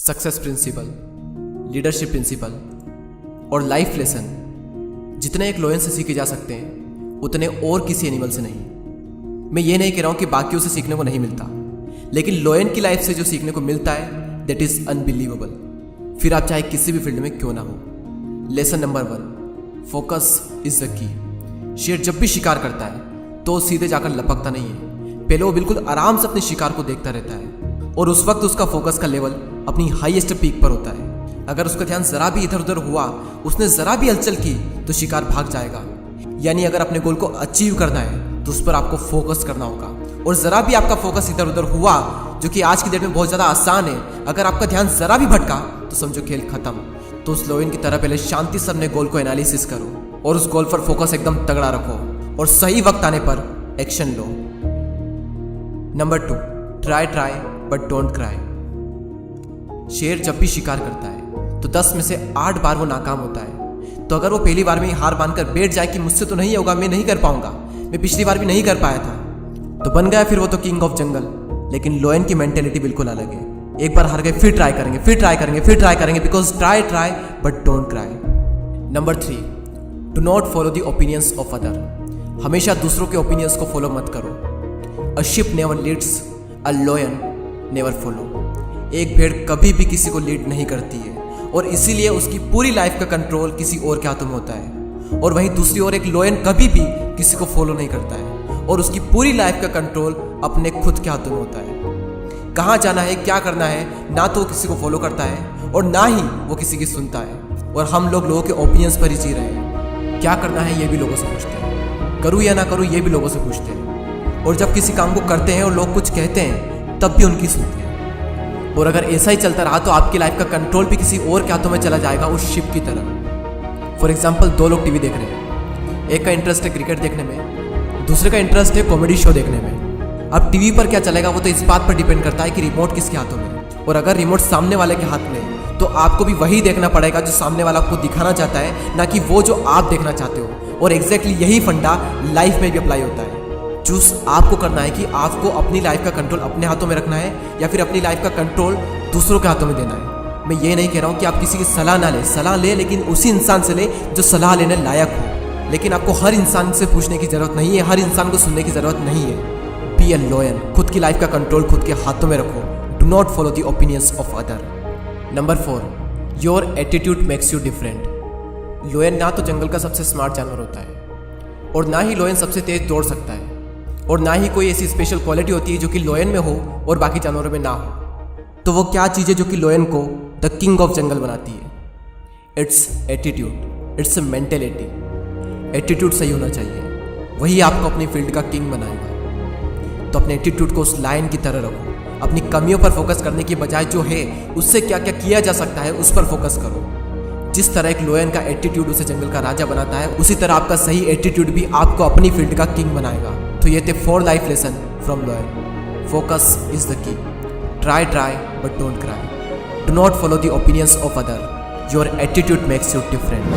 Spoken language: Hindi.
सक्सेस प्रिंसिपल, लीडरशिप प्रिंसिपल और लाइफ लेसन जितने एक लोयन से सीखे जा सकते हैं उतने और किसी एनिमल से नहीं। मैं ये नहीं कह रहा हूँ कि बाकियों से सीखने को नहीं मिलता, लेकिन लोयन की लाइफ से जो सीखने को मिलता है दैट इज अनबिलीवेबल। फिर आप चाहे किसी भी फील्ड में क्यों ना हो। Lesson number 1, focus is the key. शेर जब भी शिकार करता है तो सीधे जाकर लपकता नहीं है, पहले वो बिल्कुल आराम से अपने शिकार को देखता रहता है और उस वक्त उसका फोकस का लेवल अपनी हाईएस्ट पीक पर होता है। अगर उसका ध्यान जरा भी इधर उधर हुआ, उसने जरा भी हलचल की तो शिकार भाग जाएगा। यानी अगर अपने गोल को अचीव करना है तो उस पर आपको फोकस करना होगा, और जरा भी आपका फोकस इधर उधर हुआ, जो कि आज की डेट में बहुत ज्यादा आसान है, अगर आपका ध्यान जरा भी भटका तो समझो खेल खत्म। तो उस लोयन की तरह पहले शांति से अपने गोल को एनालिसिस करो और उस गोल पर फोकस एकदम तगड़ा रखो और सही वक्त आने पर action low. Number 2, try but don't cry. शेर जब भी शिकार करता है तो 10 में से 8 बार वो नाकाम होता है। तो अगर वो पहली बार में ही हार मानकर बैठ जाए कि मुझसे तो नहीं होगा, मैं नहीं कर पाऊंगा, मैं पिछली बार भी नहीं कर पाया था, तो बन गया फिर वो तो किंग ऑफ जंगल। लेकिन लोयन की मेंटेलिटी बिल्कुल अलग है। एक बार हार गए फिर ट्राई करेंगे, फिर ट्राई करेंगे, फिर ट्राई करेंगे, because try but don't cry. Number 3, do not follow the opinions of other. हमेशा दूसरों के ओपिनियंस को फॉलो मत करो। A ship never leads, a lion never follow. एक भेड़ कभी भी किसी को लीड नहीं करती है और इसीलिए उसकी पूरी लाइफ का कंट्रोल किसी और के हाथों में होता है। और वहीं दूसरी ओर एक लोयन कभी भी किसी को फॉलो नहीं करता है और उसकी पूरी लाइफ का कंट्रोल अपने खुद के हाथों में होता है। कहाँ जाना है, क्या करना है, ना तो वो किसी को फॉलो करता है और ना ही वो किसी की सुनता है। और हम लोगों के ओपिनियंस पर ही जी रहे हैं। क्या करना है ये भी लोगों से पूछते हैं, करूँ या ना करूँ ये भी लोगों से पूछते हैं। और जब किसी काम को करते हैं और लोग कुछ कहते हैं तब भी उनकी सुनते हैं। और अगर ऐसा ही चलता रहा तो आपकी लाइफ का कंट्रोल भी किसी और के हाथों में चला जाएगा, उस शिप की तरह। फॉर एग्जाम्पल, 2 लोग टीवी देख रहे हैं, एक का इंटरेस्ट है क्रिकेट देखने में, दूसरे का इंटरेस्ट है कॉमेडी शो देखने में। अब टीवी पर क्या चलेगा वो तो इस बात पर डिपेंड करता है कि रिमोट किसके हाथों में है। और अगर रिमोट सामने वाले के हाथ में है तो आपको भी वही देखना पड़ेगा जो सामने वाला आपको दिखाना चाहता है, ना कि वो जो आप देखना चाहते हो। और एग्जैक्टली यही फंडा लाइफ में भी अप्लाई होता है। चूज आपको करना है कि आपको अपनी लाइफ का कंट्रोल अपने हाथों में रखना है या फिर अपनी लाइफ का कंट्रोल दूसरों के हाथों में देना है। मैं ये नहीं कह रहा हूँ कि आप किसी की सलाह ना लें, सलाह लें लेकिन उसी इंसान से लें जो सलाह लेने लायक हो। लेकिन आपको हर इंसान से पूछने की जरूरत नहीं है, हर इंसान को सुनने की जरूरत नहीं है। बी अ लॉयन, खुद की लाइफ का कंट्रोल खुद के हाथों में रखो। Do not follow the opinions of other. Number 4, your attitude makes you different. लोयन ना तो जंगल का सबसे स्मार्ट जानवर होता है और ना ही लोयन सबसे तेज दौड़ सकता है और ना ही कोई ऐसी स्पेशल क्वालिटी होती है जो कि लोयन में हो और बाकी जानवरों में ना हो। तो वो क्या चीज़ है जो कि लोयन को द किंग ऑफ जंगल बनाती है? It's attitude, it's mentality. Attitude सही होना चाहिए, वही आपको अपनी फील्ड का किंग बनाएगा। तो अपने एटीट्यूड को उस लायन की तरह रखो। अपनी कमियों पर फोकस करने की बजाय जो है उससे क्या क्या किया जा सकता है उस पर फोकस करो। जिस तरह एक लोयन का एटीट्यूड उसे जंगल का राजा बनाता है, उसी तरह आपका सही एटीट्यूड भी आपको अपनी फील्ड का किंग बनाएगा। तो ये थे 4 life lesson from लोयन। Focus is the key. Try but don't cry. Do not follow the opinions of other. Your attitude makes you different.